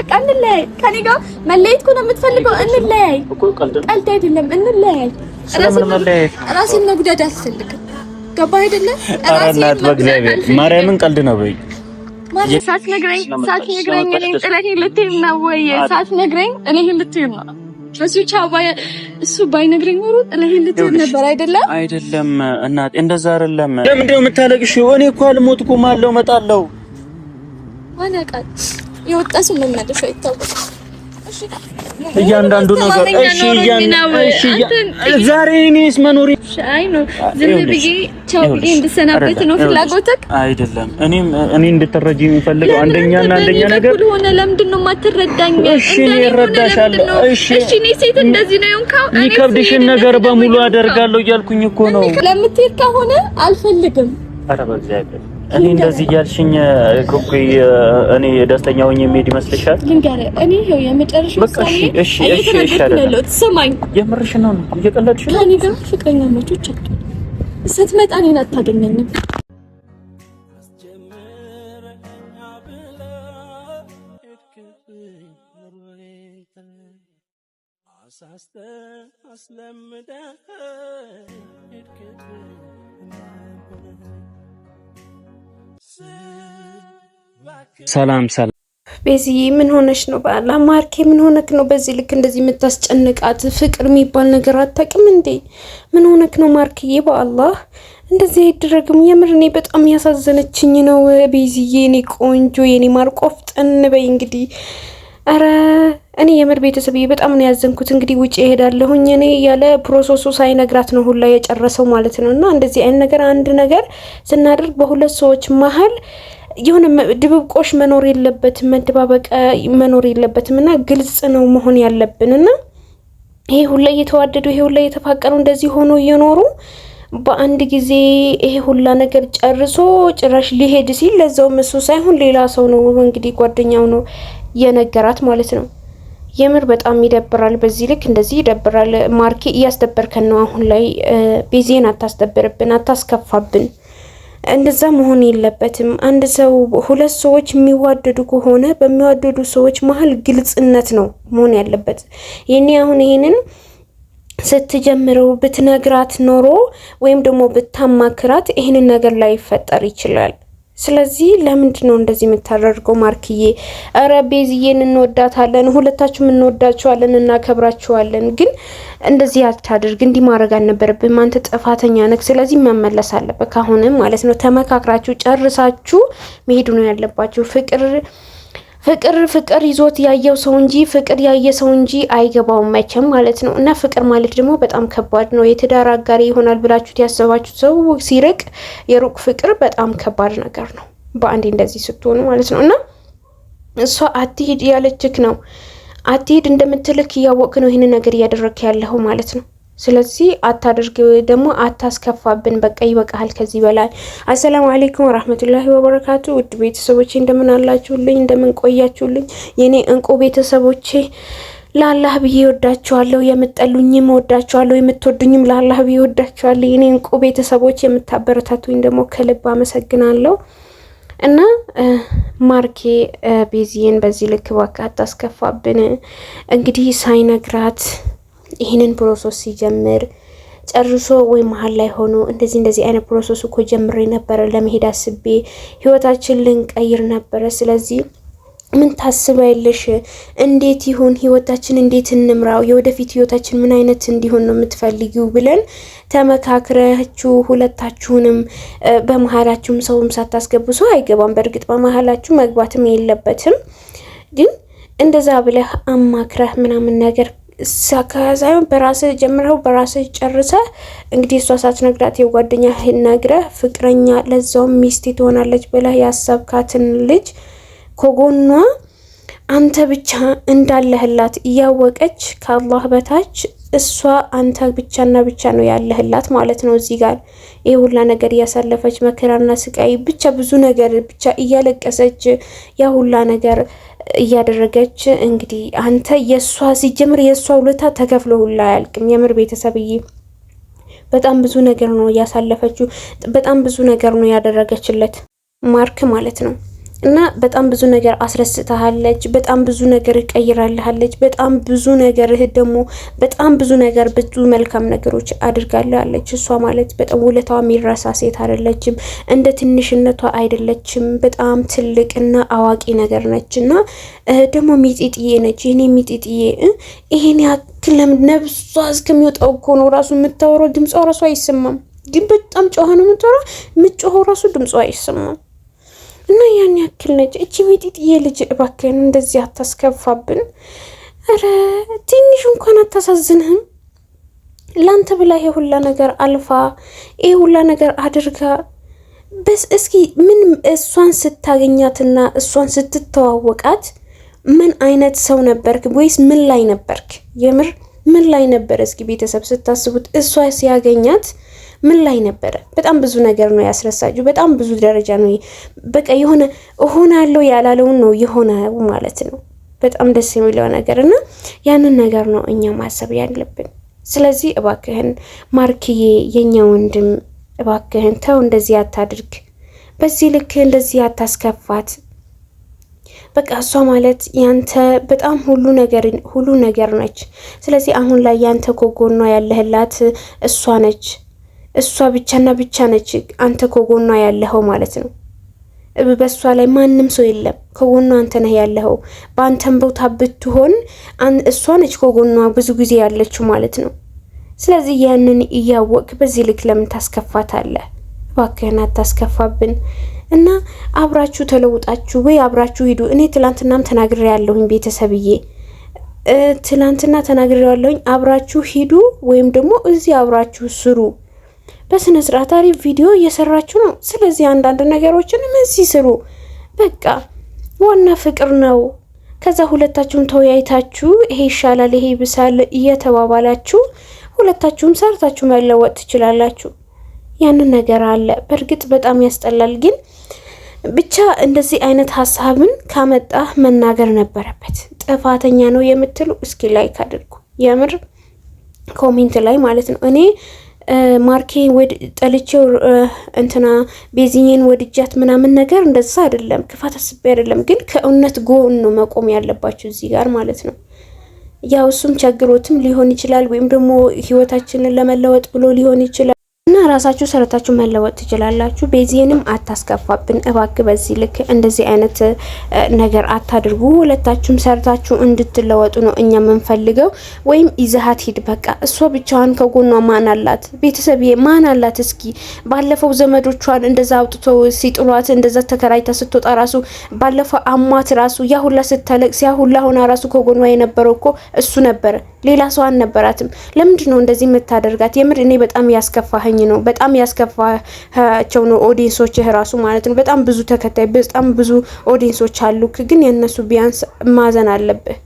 በቃ እንለያይ። ከኔ ጋር መለየት ነው የምትፈልገው? እንለያይ እኮ ቀልድ አይደለም። እንለያይ። ራስን መጉዳት አልፈልግም። ገባ አይደለ? አራናት በእግዚአብሔር ማርያምን ቀልድ ነው በይ። ሳትነግረኝ እኔን ጥለኸኝ ልትሄድ ነው ወይ? ሳትነግረኝ እኔ ልትሄድ ነው። እሱ ባይነግረኝ ኖሮ ጥለኸኝ ልትሄድ ነበር አይደለም? አይደለም እናቴ እንደዛ አይደለም። ለምንድን ነው የምታለቅሽው? እኔ እኮ አልሞትኩም አለው እመጣለሁ። ማን ያውቃል? የወጣ ሰው መመለሻው አይታወቅም። እሺ እያንዳንዱ ነገር እሺ ዛሬ እኔስ መኖሪ አይ ነው ዝም ብዬ ቻው ብዬ እንድሰናበት ነው ፍላጎትክ? አይደለም እኔ እንድትረጂ የምፈልገው አንደኛ ነገር ሆነ። ለምንድን ነው የማትረዳኝ? እሺ እረዳሻለሁ። እሺ እኔ ሴት እንደዚህ ነው የሆንከው። የሚከብድሽን ነገር በሙሉ አደርጋለሁ እያልኩኝ እኮ ነው። ለምትሄድ ከሆነ አልፈልግም። ኧረ በእግዚአብሔር እኔ እንደዚህ ያልሽኝ ኮኩይ እኔ ደስተኛ ሆኜ የሚሄድ ይመስልሻል? ልንገርህ እኔ ይሄው የመጨረሻው ሰዓት እሺ ይሻላል። ትሰማኝ? የምርሽ ነው? እየቀለድሽ ነው? እኔ ጋር ፍቅረኛ ማቾች አሉ። ስትመጣ እኔን አታገኘኝም። ሰላም ቤዚዬ ምን ሆነሽ ነው? በአላህ ማርኬ ምን ሆነክ ነው በዚህ ልክ እንደዚህ የምታስጨንቃት? ፍቅር የሚባል ነገር አታውቅም እንዴ? ምን ሆነክ ነው ማርኬዬ? በአላህ እንደዚህ አይደረግም። የምር እኔ በጣም ያሳዘነችኝ ነው ቤዚዬ። እኔ ቆንጆ የኔ ማር ቆፍጠን በይ እንግዲህ። አረ እኔ የምር ቤተሰብዬ በጣም ነው ያዘንኩት። እንግዲህ ውጪ እሄዳለሁኝ እኔ ያለ ፕሮሰሱ ሳይነግራት ነው ሁላ የጨረሰው ማለት ነው። እና እንደዚህ አይነት ነገር አንድ ነገር ስናደርግ በሁለት ሰዎች መሀል የሆነ ድብብቆሽ መኖር የለበትም፣ መደባበቅ መኖር የለበትም። እና ግልጽ ነው መሆን ያለብን። እና ይሄ ሁላ እየተዋደዱ ይሄ ሁላ እየተፋቀሩ እንደዚህ ሆኖ እየኖሩ በአንድ ጊዜ ይሄ ሁላ ነገር ጨርሶ ጭራሽ ሊሄድ ሲል ለዛው እሱ ሳይሆን ሌላ ሰው ነው እንግዲህ ጓደኛው ነው የነገራት ማለት ነው። የምር በጣም ይደብራል። በዚህ ልክ እንደዚህ ይደብራል። ማርኬ እያስደበርከን ነው አሁን ላይ። ቤዚን አታስደብርብን፣ አታስከፋብን። እንደዛ መሆን የለበትም። አንድ ሰው ሁለት ሰዎች የሚዋደዱ ከሆነ በሚዋደዱ ሰዎች መሀል ግልጽነት ነው መሆን ያለበት። የኔ አሁን ይሄንን ስትጀምረው ብትነግራት ኖሮ ወይም ደግሞ ብታማክራት ይሄንን ነገር ላይ ይፈጠር ይችላል። ስለዚህ ለምንድን ነው እንደዚህ የምታደርገው ማርክዬ? አረ ቤዚዬን እንወዳታለን፣ ሁለታችሁም እንወዳችኋለን፣ እናከብራችኋለን። ግን እንደዚህ አታድርግ፣ እንዲህ ማድረግ አልነበረብህም። አንተ ጥፋተኛ ነህ። ስለዚህ መመለስ አለበት ካሁንም ማለት ነው። ተመካክራችሁ ጨርሳችሁ መሄዱ ነው ያለባችሁ። ፍቅር ይዞት ያየው ሰው እንጂ ፍቅር ያየ ሰው እንጂ አይገባውም መቼም ማለት ነው። እና ፍቅር ማለት ደግሞ በጣም ከባድ ነው። የትዳር አጋሪ ይሆናል ብላችሁት ያሰባችሁት ሰው ሲርቅ የሩቅ ፍቅር በጣም ከባድ ነገር ነው፣ በአንዴ እንደዚህ ስትሆኑ ማለት ነው። እና እሷ አትሂድ ያለችክ ነው፣ አትሂድ እንደምትልክ እያወቅ ነው ይህን ነገር እያደረክ ያለው ማለት ነው። ስለዚህ አታደርግ፣ ደግሞ አታስከፋብን። በቃ ይበቃል ከዚህ በላይ። አሰላሙ አለይኩም ወራህመቱላሂ ወበረካቱ። ውድ ቤተሰቦቼ እንደምን አላችሁልኝ? እንደምን ቆያችሁልኝ? የኔ እንቁ ቤተሰቦቼ ለአላህ ብዬ ወዳችኋለሁ። የምትጠሉኝም ወዳችኋለሁ፣ የምትወዱኝም ለአላህ ብዬ ወዳችኋለሁ። የኔ እንቁ ቤተሰቦቼ የምታበረታቱኝ ደግሞ ከልብ አመሰግናለሁ። እና ማርኬ ቤዚን በዚህ ልክ በቃ አታስከፋብን። እንግዲህ ሳይነግራት ይህንን ፕሮሰስ ሲጀምር ጨርሶ ወይ መሀል ላይ ሆኖ እንደዚህ አይነት ፕሮሰስ እኮ ጀምሬ ነበረ፣ ለመሄድ አስቤ ህይወታችን ልንቀይር ነበረ። ስለዚህ ምን ታስባለሽ? እንዴት ይሁን ህይወታችን፣ እንዴት እንምራው፣ የወደፊት ህይወታችን ምን አይነት እንዲሆን ነው የምትፈልጊው ብለን ተመካክራችሁ ሁለታችሁንም በመሀላችሁም ሰውም ሳታስገቡ ሰው አይገባም። በእርግጥ በመሀላችሁ መግባትም የለበትም። ግን እንደዛ ብለህ አማክረህ ምናምን ነገር ሳካዛዩን በራስህ ጀምረው በራስህ ጨርሰህ እንግዲህ እሷ ሳትነግራት የጓደኛህ ነግረህ ፍቅረኛ ለዛውም ሚስት ትሆናለች ብለህ ያሰብካትን ልጅ ከጎኗ አንተ ብቻ እንዳለህላት እያወቀች ከአላህ በታች እሷ አንተ ብቻና ብቻ ነው ያለህላት ማለት ነው። እዚህ ጋር ይሄ ሁላ ነገር እያሳለፈች መከራና ስቃይ ብቻ ብዙ ነገር ብቻ እያለቀሰች ያ ሁላ ነገር እያደረገች እንግዲህ አንተ የሷ ሲጀምር የሷ ውለታ ተከፍሎ ሁላ አያልቅም። የምር ቤተሰብዬ በጣም ብዙ ነገር ነው ያሳለፈችው፣ በጣም ብዙ ነገር ነው ያደረገችለት ማርክ ማለት ነው። እና በጣም ብዙ ነገር አስረስተሃለች፣ በጣም ብዙ ነገር ቀይራለች፣ በጣም ብዙ ነገር ደግሞ በጣም ብዙ ነገር ብዙ መልካም ነገሮች አድርጋለች። እሷ ማለት በጣም ውለታዋ የሚረሳ ሴት አይደለችም፣ እንደ ትንሽነቷ አይደለችም። በጣም ትልቅና አዋቂ ነገር ነችና ደግሞ ሚጢጥዬ ነች። የኔ ሚጢጥዬ ይሄን ያክል ነብሷ እስከሚወጣው እኮ ነው ራሱ የምታወራው። ድምጿ ራሱ አይሰማም፣ ግን በጣም ጮኸ ነው የምታወራው። የምትጮኸው ራሱ ድምጿ አይሰማም። እና ያን ያክል ነች እቺ ሚጢጥዬ ልጅ። እባክህን እንደዚህ አታስከፋብን። አረ ትንሽ እንኳን አታሳዝንህም? ላንተ ብላ ይሄ ሁላ ነገር አልፋ ይሄ ሁላ ነገር አድርጋ በስ እስኪ ምን እሷን ስታገኛትና እሷን ስትተዋወቃት ምን አይነት ሰው ነበርክ? ወይስ ምን ላይ ነበርክ? የምር ምን ላይ ነበር? እስኪ ቤተሰብ ስታስቡት እሷ ሲያገኛት ምን ላይ ነበረ? በጣም ብዙ ነገር ነው ያስረሳችሁ። በጣም ብዙ ደረጃ ነው በቃ የሆነ እሆናለሁ ያላለውን ነው የሆነው ማለት ነው። በጣም ደስ የሚለው ነገር እና ያንን ነገር ነው እኛ ማሰብ ያለብን። ስለዚህ እባክህን ማርክዬ የኛ ወንድም እባክህን ተው፣ እንደዚህ አታድርግ፣ በዚህ ልክ እንደዚህ አታስከፋት። በቃ እሷ ማለት ያንተ በጣም ሁሉ ነገር ነች። ስለዚህ አሁን ላይ ያንተ ከጎኗ ያለህላት እሷ ነች። እሷ ብቻና ብቻ ነች አንተ ከጎኗ ያለኸው ማለት ነው። በእሷ ላይ ማንም ሰው የለም፣ ከጎኗ አንተ ነህ ያለኸው። በአንተም ቦታ ብትሆን እሷ ነች ከጎኗ ብዙ ጊዜ ያለችው ማለት ነው። ስለዚህ ያንን እያወቅ በዚህ ልክ ለምን ታስከፋታለህ? እባክህን አታስከፋብን እና አብራችሁ ተለውጣችሁ ወይ አብራችሁ ሂዱ። እኔ ትላንትናም ተናግሬ ያለሁኝ ቤተሰብዬ፣ ትላንትና ተናግሬ ያለሁኝ አብራችሁ ሂዱ ወይም ደግሞ እዚህ አብራችሁ ስሩ። በስነ ስርዓት አሪፍ ቪዲዮ እየሰራችሁ ነው። ስለዚህ አንዳንድ ነገሮችን እዚህ ስሩ። በቃ ዋና ፍቅር ነው። ከዛ ሁለታችሁም ተወያይታችሁ ይሄ ይሻላል ይሄ ይብሳል እየተባባላችሁ ሁለታችሁም ሰርታችሁ መለወጥ ትችላላችሁ። ያንን ነገር አለ። በእርግጥ በጣም ያስጠላል፣ ግን ብቻ እንደዚህ አይነት ሀሳብን ካመጣ መናገር ነበረበት። ጥፋተኛ ነው የምትሉ እስኪ ላይክ አድርጉ። የምር ኮሜንት ላይ ማለት ነው። እኔ ማርኬ ጠልቼው እንትና ቤዚኝን ወድጃት ምናምን ነገር እንደዛ አይደለም፣ ክፋት አስቤ አይደለም። ግን ከእውነት ጎን ነው መቆም ያለባችሁ እዚህ ጋር ማለት ነው። ያው እሱም ቸግሮትም ሊሆን ይችላል፣ ወይም ደግሞ ህይወታችንን ለመለወጥ ብሎ ሊሆን ይችላል። እና ራሳችሁ ሰርታችሁ መለወጥ ትችላላችሁ። ቤዚንም አታስከፋብን እባክህ። በዚህ ልክ እንደዚህ አይነት ነገር አታድርጉ። ሁለታችሁም ሰርታችሁ እንድትለወጡ ነው እኛ የምንፈልገው። ወይም ይዘሃት ሂድ በቃ። እሷ ብቻዋን ከጎኗ ማን አላት? ቤተሰብዬ ማን አላት? እስኪ ባለፈው ዘመዶቿን እንደዛ አውጥተው ሲጥሏት እንደዛ ተከራይታ ስትወጣ ራሱ ባለፈው አሟት ራሱ ያ ሁላ ስታለቅስ ያ ሁላ ሆና ራሱ ከጎኗ የነበረው እኮ እሱ ነበር፣ ሌላ ሰው አልነበራትም። ለምንድን ነው እንደዚህ የምታደርጋት? የምር እኔ በጣም ያስከፋኸኝ ነው። በጣም ያስከፋቸው ነው ኦዲየንሶችህ ራሱ ማለት ነው። በጣም ብዙ ተከታይ በጣም ብዙ ኦዲየንሶች አሉ፣ ግን የነሱ ቢያንስ ማዘን አለብህ።